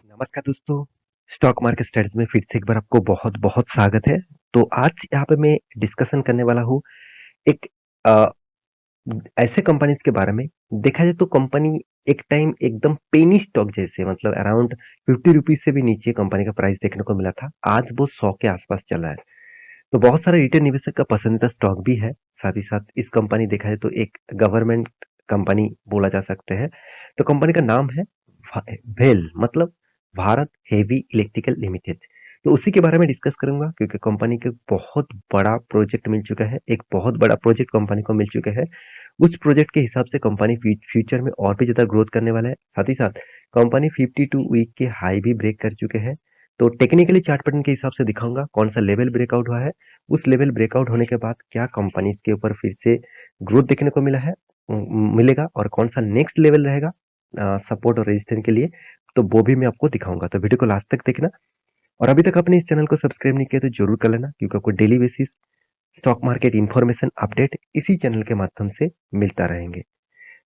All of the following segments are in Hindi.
नमस्कार दोस्तों, स्टॉक मार्केट स्टडीज में फिर से एक बार आपको बहुत-बहुत स्वागत है। तो आज यहाँ पे मैं डिस्कशन करने वाला हूँ एक अ, ऐसे कंपनीज़ के बारे में। देखा जाए तो कंपनी एक टाइम एकदम पेनी स्टॉक जैसे मतलब अराउंड ₹50 से भी नीचे कंपनी का प्राइस देखने को मिला था। आज वो 100 के आसपास चला है। तो बहुत सारे रिटेल निवेशक का पसंदीदा स्टॉक भी है। साथ ही साथ इस कंपनी देखा जाए तो एक गवर्नमेंट कंपनी बोला जा सकता है। तो कंपनी का नाम है भेल मतलब भारत हेवी इलेक्ट्रिकल लिमिटेड। तो उसी के बारे में डिस्कस करूंगा क्योंकि कंपनी के बहुत बड़ा प्रोजेक्ट मिल चुका है। एक बहुत बड़ा प्रोजेक्ट कंपनी को मिल चुका है। उस प्रोजेक्ट के हिसाब से कंपनी फ्यूचर में और भी ज्यादा ग्रोथ करने वाला है। साथ ही साथ कंपनी 52 वीक के हाई भी ब्रेक कर चुके हैं। तो टेक्निकली चार्ट पैटर्न के हिसाब से दिखाऊंगा कौन सा लेवल ब्रेकआउट हुआ है। उस लेवल ब्रेकआउट होने के बाद क्या कंपनी के ऊपर फिर से ग्रोथ देखने को मिलेगा और कौन सा नेक्स्ट लेवल रहेगा सपोर्ट और रेजिस्टेंस के लिए। तो वो भी मैं आपको दिखाऊंगा, तो वीडियो को लास्ट तक देखना। और अभी तक आपने इस चैनल को सब्सक्राइब नहीं किया तो जरूर कर लेना क्योंकि आपको daily basis stock market information update इसी चैनल के माध्यम से मिलता रहेंगे।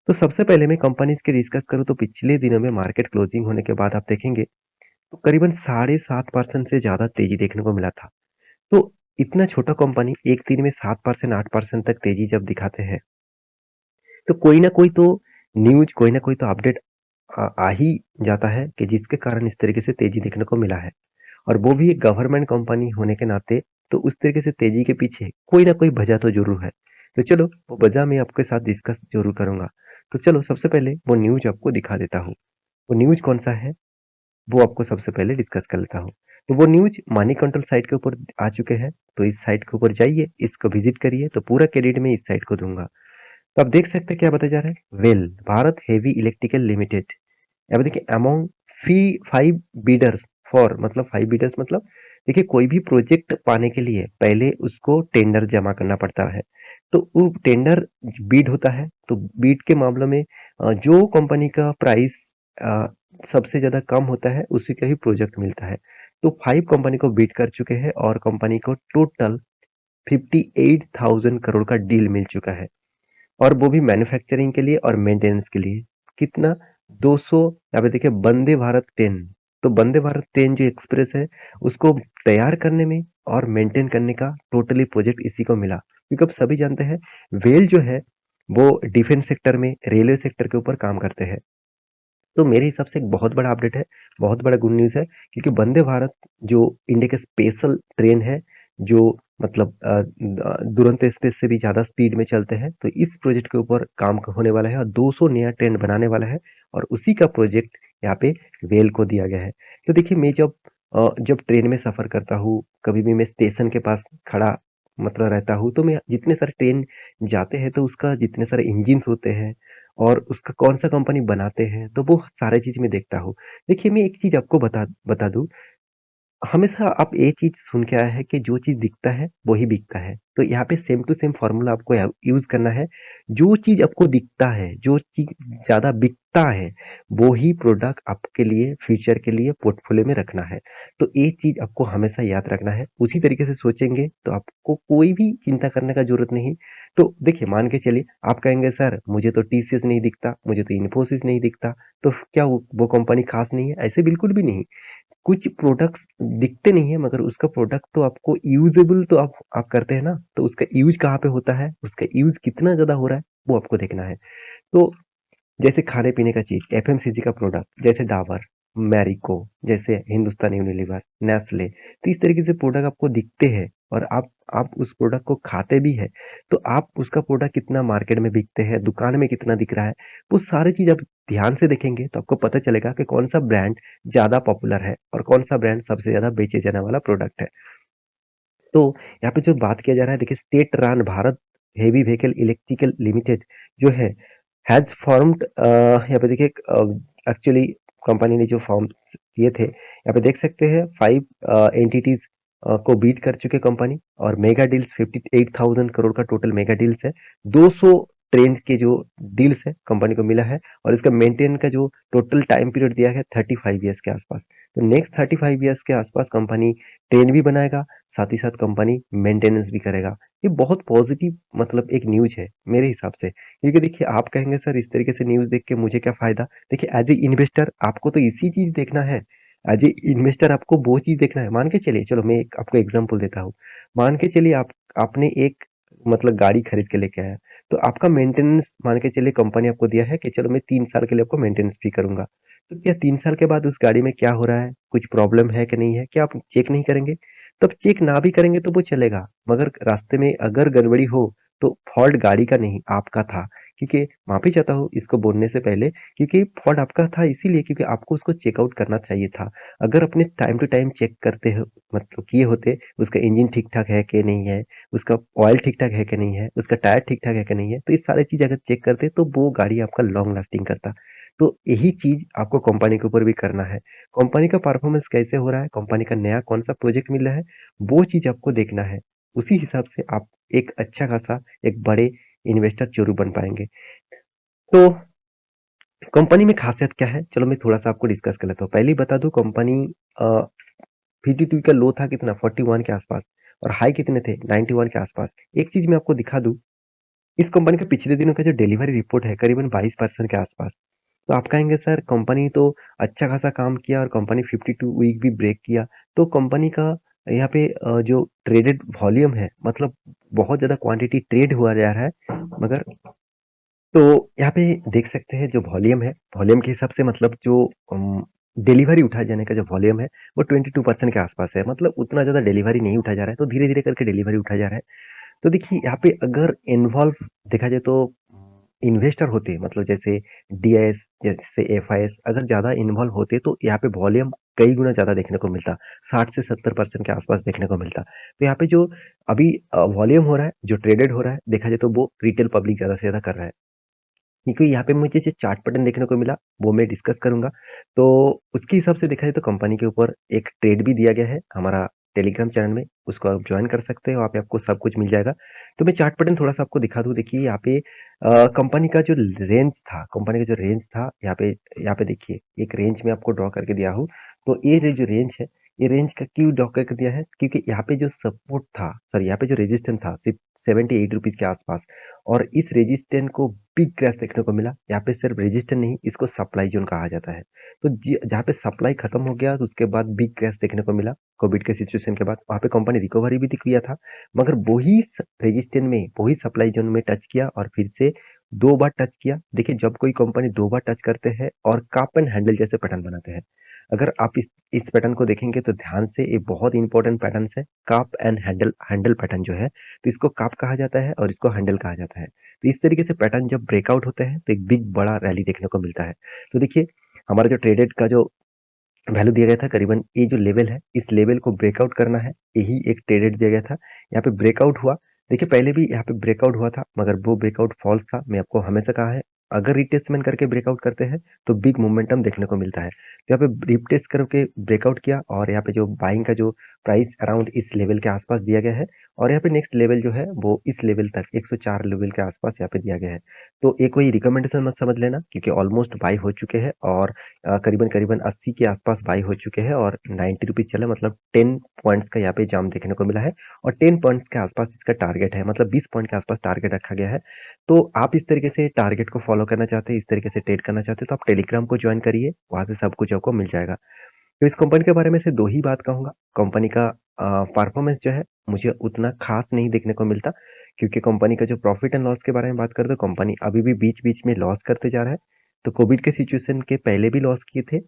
तो सबसे पहले मैं कंपनीज की डिस्कस करूं तो पिछले दिनों में मार्केट क्लोजिंग होने के बाद आप देखेंगे तो करीबन 7.5% से ज्यादा तेजी देखने को मिला था। तो इतना छोटा कंपनी एक दिन में 7% 8% तक तेजी जब दिखाते हैं तो कोई ना कोई तो न्यूज कोई ना कोई तो अपडेट आ ही जाता है कि जिसके कारण इस तरीके से तेजी देखने को मिला है। और वो भी एक गवर्नमेंट कंपनी होने के नाते तो उस तरीके से तेजी के पीछे कोई ना कोई वजह तो जरूर है। तो चलो वो वजह मैं आपके साथ डिस्कस जरूर करूंगा। तो चलो सबसे पहले वो न्यूज आपको दिखा देता हूँ। वो न्यूज कौन सा है वो आपको सबसे पहले डिस्कस कर लेता हूँ। तो वो न्यूज मनी कंट्रोल साइट के ऊपर आ चुके हैं। तो इस साइट के ऊपर जाइए, इसको विजिट करिए, तो पूरा क्रेडिट में इस साइट को दूंगा। तो आप देख सकते हैं क्या बताया जा रहा है, well Bharat heavy electrical limited. यहाँ पे देखिए अमोंग फी 5 बीडर्स फॉर मतलब 5 बीडर्स मतलब देखिए कोई भी प्रोजेक्ट पाने के लिए पहले उसको टेंडर जमा करना पड़ता है। तो वो टेंडर बीड होता है, तो बीड के मामले में जो कंपनी का प्राइस सबसे ज्यादा कम होता है उसी का ही प्रोजेक्ट मिलता है। तो 5 कंपनी को बीट कर चुके हैं और कंपनी को टोटल 58,000 करोड़ का डील मिल चुका है। और वो भी मैन्युफैक्चरिंग के लिए और मेंटेनेंस के लिए। कितना? 200। यहाँ पे देखिए वंदे भारत ट्रेन। तो वंदे भारत ट्रेन जो एक्सप्रेस है उसको तैयार करने में और मेंटेन करने का टोटली प्रोजेक्ट इसी को मिला क्योंकि अब सभी जानते हैं वेल जो है वो डिफेंस सेक्टर में रेलवे सेक्टर के ऊपर काम करते हैं। तो मेरे हिसाब से एक बहुत बड़ा अपडेट है, बहुत बड़ा गुड न्यूज़ है क्योंकि वंदे भारत जो इंडिया का स्पेशल ट्रेन है जो मतलब दुरंतो एक्सप्रेस से भी ज़्यादा स्पीड में चलते हैं। तो इस प्रोजेक्ट के ऊपर काम होने वाला है और 200 नया ट्रेन बनाने वाला है और उसी का प्रोजेक्ट यहाँ पे वेल को दिया गया है। तो देखिए मैं जब ट्रेन में सफ़र करता हूँ, कभी भी मैं स्टेशन के पास खड़ा मतलब रहता हूँ तो मैं जितने सारे ट्रेन जाते हैं तो उसका जितने सारे इंजिन्स होते हैं और उसका कौन-सा कंपनी बनाते हैं, तो वो सारी चीज़ मैं देखता हूँ। देखिए, मैं एक चीज़ आपको बता बता दूँ, हमेशा आप ये चीज़ सुन के आए हैं कि जो चीज़ दिखता है, वो ही बिकता है। तो यहाँ पे सेम टू सेम फ़ॉर्मूला आपको यूज़ करना है। जो चीज़ आपको दिखता है, जो चीज़ ज़्यादा बिकता है, वो ही प्रोडक्ट आपके लिए, फ्यूचर के लिए पोर्टफ़ोलियो में रखना है। तो ये चीज़ आपको हमेशा याद रखना है। उसी तरीके से सोचेंगे, तो आपको कोई भी चिंता करने का ज़रूरत नहीं। तो देखिए, मान के चलिए, आप कहेंगे, "सर, मुझे तो टीसीएस नहीं दिखता, मुझे तो इन्फोसिस नहीं दिखता, तो क्या वो कंपनी ख़ास नहीं है?" ऐसे बिल्कुल भी नहीं। कुछ प्रोडक्ट्स दिखते नहीं है मगर उसका प्रोडक्ट तो आपको यूजेबल तो आप करते हैं ना, तो उसका यूज कहाँ पे होता है, उसका यूज कितना ज्यादा हो रहा है वो आपको देखना है। तो जैसे खाने पीने का चीज एफएमसीजी का प्रोडक्ट जैसे डाबर, मैरिको, जैसे हिंदुस्तान यूनिलीवर, नेस्ले, तो इस तरीके से प्रोडक्ट आपको दिखते हैं और आप उस प्रोडक्ट को खाते भी है, तो आप उसका प्रोडक्ट कितना मार्केट में बिकते हैं, दुकान में कितना दिख रहा है, वो सारी चीज आप ध्यान से देखेंगे तो आपको पता चलेगा कि कौन सा ब्रांड ज्यादा पॉपुलर है और कौन सा ब्रांड सबसे ज्यादा बेचे जाने वाला प्रोडक्ट है। तो यहाँ पे जो बात किया जा रहा है, देखिए state run Bharat heavy vehicle electrical limited जो है हैज फॉर्म्ड, यहाँ पे देखिए एक्चुअली कंपनी ने जो फॉर्म किए थे, यहाँ पे देख सकते हैं 5 एंटिटीज को बीट कर चुके कंपनी और मेगा डील्स 58,000 करोड़ का टोटल मेगा डील्स है। 200 ट्रेन के जो डील्स है कंपनी को मिला है और इसका मेंटेन का जो टोटल टाइम पीरियड दिया है 35 ईयर्स के आसपास। तो नेक्स्ट 35 ईयर्स के आसपास कंपनी ट्रेन भी बनाएगा, साथ ही साथ कंपनी मेंटेनेंस भी करेगा। ये बहुत पॉजिटिव मतलब एक न्यूज है मेरे हिसाब से, क्योंकि देखिए आप कहेंगे सर इस तरीके से न्यूज देख के मुझे क्या फायदा। देखिए एज ए इन्वेस्टर आपको तो इसी चीज देखना है। एज ए इन्वेस्टर आपको वो चीज देखना है। मान के चलिए, चलो मैं एक आपको एग्जांपल देता हूँ। मान के चलिए आपने एक मतलब गाड़ी खरीद के लेके आया, तो आपका मेंटेनेंस मान के चलिए कंपनी आपको दिया है कि चलो मैं 3 साल के लिए आपको मेंटेनेंस फ्री करूंगा। तो क्या 3 साल के बाद उस गाड़ी में क्या हो रहा है, कुछ प्रॉब्लम है कि नहीं है, क्या आप चेक नहीं करेंगे? तब चेक ना भी करेंगे तो वो चलेगा, मगर रास्ते में अगर गड़बड़ी हो तो फॉल्ट गाड़ी का नहीं आपका था। क्योंकि माफी चाहता हूँ इसको बोलने से पहले, क्योंकि फॉल्ट आपका था इसीलिए क्योंकि आपको उसको चेकआउट करना चाहिए था। अगर अपने टाइम टू टाइम चेक करते हो, मतलब किए होते, उसका इंजन ठीक ठाक है कि नहीं है, उसका ऑयल ठीक ठाक है कि नहीं है, उसका टायर ठीक ठाक है कि नहीं है, तो ये सारी चीज अगर चेक करते तो वो गाड़ी आपका लॉन्ग लास्टिंग करता। तो यही चीज आपको कंपनी के ऊपर भी करना है। कंपनी का परफॉर्मेंस कैसे हो रहा है, कंपनी का नया कौन सा प्रोजेक्ट मिल रहा है, वो चीज आपको देखना है। उसी हिसाब से आप एक अच्छा खासा एक बड़े इन्वेस्टर जरूर बन पाएंगे। तो कंपनी में खासियत क्या है, चलो मैं थोड़ा सा आपको डिस्कस कर लेता हूँ। पहले ही बता दूं, कंपनी पीटी2 का लो था कितना 41 के आसपास, और हाई कितने थे 91 के आसपास। एक चीज मैं आपको दिखा दूं, इस कंपनी का पिछले दिनों का जो डिलीवरी रिपोर्ट है करीबन 22% के आसपास। तो आप कहेंगे सर कंपनी तो अच्छा खासा काम किया और कंपनी 52 वीक भी ब्रेक किया, तो कंपनी का यहाँ पे जो ट्रेडेड वॉल्यूम है, मतलब बहुत ज्यादा क्वांटिटी ट्रेड हुआ जा रहा है। मगर तो यहाँ पे देख सकते हैं जो वॉल्यूम है, वॉल्यूम के हिसाब से मतलब जो डिलीवरी उठाए जाने का जो वॉल्यूम है वो 22% के आसपास है। मतलब उतना ज्यादा डिलीवरी नहीं उठाया जा रहा है, तो धीरे धीरे करके डिलीवरी उठाया जा रहा है। तो देखिए यहाँ पे अगर इन्वॉल्व देखा जाए तो इन्वेस्टर होते, मतलब जैसे डीआईएस जैसे एफआईएस अगर ज्यादा इन्वॉल्व होते तो यहाँ पे वॉल्यूम कई गुना ज्यादा देखने को मिलता, 60 से 70% के आसपास देखने को मिलता। तो यहाँ पे जो अभी वॉल्यूम हो रहा है, जो ट्रेडेड हो रहा है, देखा जाए तो वो रिटेल पब्लिक ज्यादा से ज्यादा कर रहा है। क्योंकि यहाँ पे मुझे जो चार्ट पैटर्न देखने को मिला वो मैं डिस्कस करूंगा। तो उसके हिसाब से देखा जाए तो कंपनी के ऊपर एक ट्रेड भी दिया गया है हमारा टेलीग्राम चैनल में, उसको आप ज्वाइन कर सकते हो, वहाँ पे आपको सब कुछ मिल जाएगा। तो मैं चार्ट पैटर्न थोड़ा सा आपको दिखा दूं। देखिए यहाँ पे कंपनी का जो रेंज था, कंपनी का जो रेंज था यहाँ पे देखिए एक रेंज में आपको ड्रॉ करके दिया हूँ। तो ये जो रेंज है, ये रेंज का क्यों ड्रॉ करके दिया है, क्योंकि यहाँ पे जो सपोर्ट था, सॉरी यहाँ पे जो रेजिस्टेंस था सिर्फ 78 रुपीज के आसपास, और इस रेजिस्टेंस को बिग क्रैश देखने को मिला। यहाँ पे सिर्फ रेजिस्टेंस नहीं, इसको सप्लाई जोन कहा जाता है। तो जहाँ पे सप्लाई खत्म हो गया तो उसके बाद बिग क्रैश देखने को मिला कोविड के सिचुएशन के बाद। वहाँ पे कंपनी रिकवरी भी किया था, मगर वही रेजिस्टेंस में, वही सप्लाई जोन में टच किया और फिर से 2 बार टच किया। देखिए जब कोई कंपनी 2 बार टच करते हैं और काप एंड हैंडल जैसे पैटर्न बनाते हैं, अगर आप इस पैटर्न को देखेंगे तो ध्यान से, ये बहुत इंपॉर्टेंट पैटर्न है। काप एंड हैंडल हैंडल पैटर्न जो है, तो इसको काप कहा जाता है और इसको हैंडल कहा जाता है। तो इस तरीके से पैटर्न जब ब्रेकआउट होते हैं तो एक बिग बड़ा रैली देखने को मिलता है। तो देखिए हमारा जो ट्रेडेड का जो वैल्यू दिया गया था करीबन, ये जो लेवल है इस लेवल को ब्रेकआउट करना है, यही एक ट्रेडेड दिया गया था। यहाँ पे ब्रेकआउट हुआ, देखिए पहले भी यहाँ पे ब्रेकआउट हुआ था मगर वो ब्रेकआउट फॉल्स था। मैं आपको हमेशा कहा है अगर रिटेस्टमेंट करके ब्रेकआउट करते हैं तो बिग मोमेंटम देखने को मिलता है। तो यहाँ पे रिटेस्ट करके ब्रेकआउट किया और यहाँ पे जो बाइंग का जो प्राइस अराउंड इस लेवल के आसपास दिया गया है, और यहाँ पे नेक्स्ट लेवल जो है वो इस लेवल तक 104 लेवल के आसपास यहाँ पे दिया गया है। तो एक कोई रिकमेंडेशन मत समझ लेना, क्योंकि ऑलमोस्ट बाई हो चुके हैं और करीबन करीबन 80 के आसपास बाई हो चुके हैं और 90 रुपीज चला, मतलब 10 पॉइंट्स का यहाँ पे जाम देखने को मिला है। और 10 पॉइंट्स के आसपास इसका टारगेट है, मतलब 20 पॉइंट के आसपास टारगेट रखा गया है। तो आप इस तरीके से टारगेट को फॉलो करना चाहते हैं, इस तरीके से ट्रेड करना चाहते हैं, तो आप टेलीग्राम को ज्वाइन करिए, वहां से सब कुछ आपको मिल जाएगा। तो इस कंपनी के बारे में से दो ही बात कहूंगा। कंपनी का परफॉर्मेंस जो है मुझे उतना खास नहीं देखने को मिलता, क्योंकि कंपनी का जो प्रॉफिट एंड लॉस के बारे में बात करें तो कंपनी अभी भी बीच बीच में लॉस करते जा रहा है। तो कोविड के सिचुएशन के पहले भी लॉस किए थे,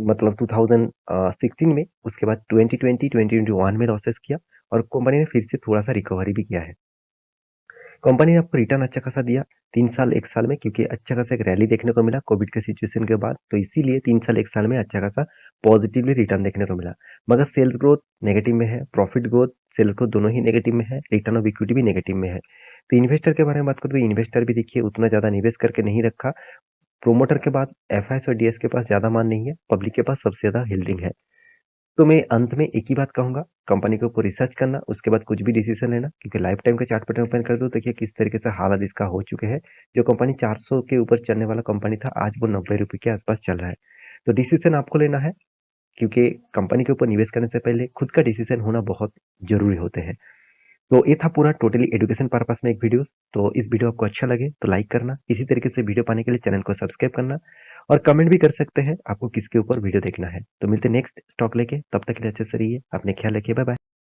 मतलब 2016 में, उसके बाद 2020 2021 में लॉसेस किया, और कंपनी ने फिर से थोड़ा सा रिकवरी भी किया है। कंपनी ने आपको रिटर्न अच्छा खासा दिया 3 साल 1 साल में, क्योंकि अच्छा खासा एक रैली देखने को मिला कोविड के सिचुएशन के बाद, तो इसीलिए 3 साल 1 साल में अच्छा खासा पॉजिटिवली रिटर्न देखने को मिला। मगर सेल्स ग्रोथ नेगेटिव में है, प्रॉफिट ग्रोथ सेल्स ग्रोथ दोनों ही नेगेटिव में है, रिटर्न ऑफ इक्विटी भी नेगेटिव में है। तो इन्वेस्टर के बारे में बात करूँ तो इन्वेस्टर भी देखिए उतना ज्यादा निवेश करके नहीं रखा। प्रोमोटर के बाद एफआईएस और डीएस के पास ज्यादा मान नहीं है, पब्लिक के पास सबसे ज्यादा होल्डिंग है। तो मैं अंत में एक ही बात कहूंगा, कंपनी के ऊपर रिसर्च करना, उसके बाद कुछ भी डिसीजन लेना, क्योंकि लाइफ टाइम का चार्ट पैटर्न ओपन कर दो देखिए किस तरीके से हालात इसका हो चुके हैं। जो कंपनी 400 के ऊपर चलने वाला कंपनी था, आज वो 90 रुपए के आसपास चल रहा है। तो डिसीजन आपको लेना है, क्योंकि कंपनी के ऊपर निवेश करने से पहले खुद का डिसीजन होना बहुत जरूरी होते हैं। तो ये था पूरा टोटली एजुकेशन पर्पस में एक वीडियो। तो इस वीडियो आपको अच्छा लगे तो लाइक करना, इसी तरीके से वीडियो पाने के लिए चैनल को सब्सक्राइब करना, और कमेंट भी कर सकते हैं आपको किसके ऊपर वीडियो देखना है। तो मिलते हैं नेक्स्ट स्टॉक लेके, तब तक के लिए अच्छे से रहिए, अपने ख्याल रखिए, बाय बाय।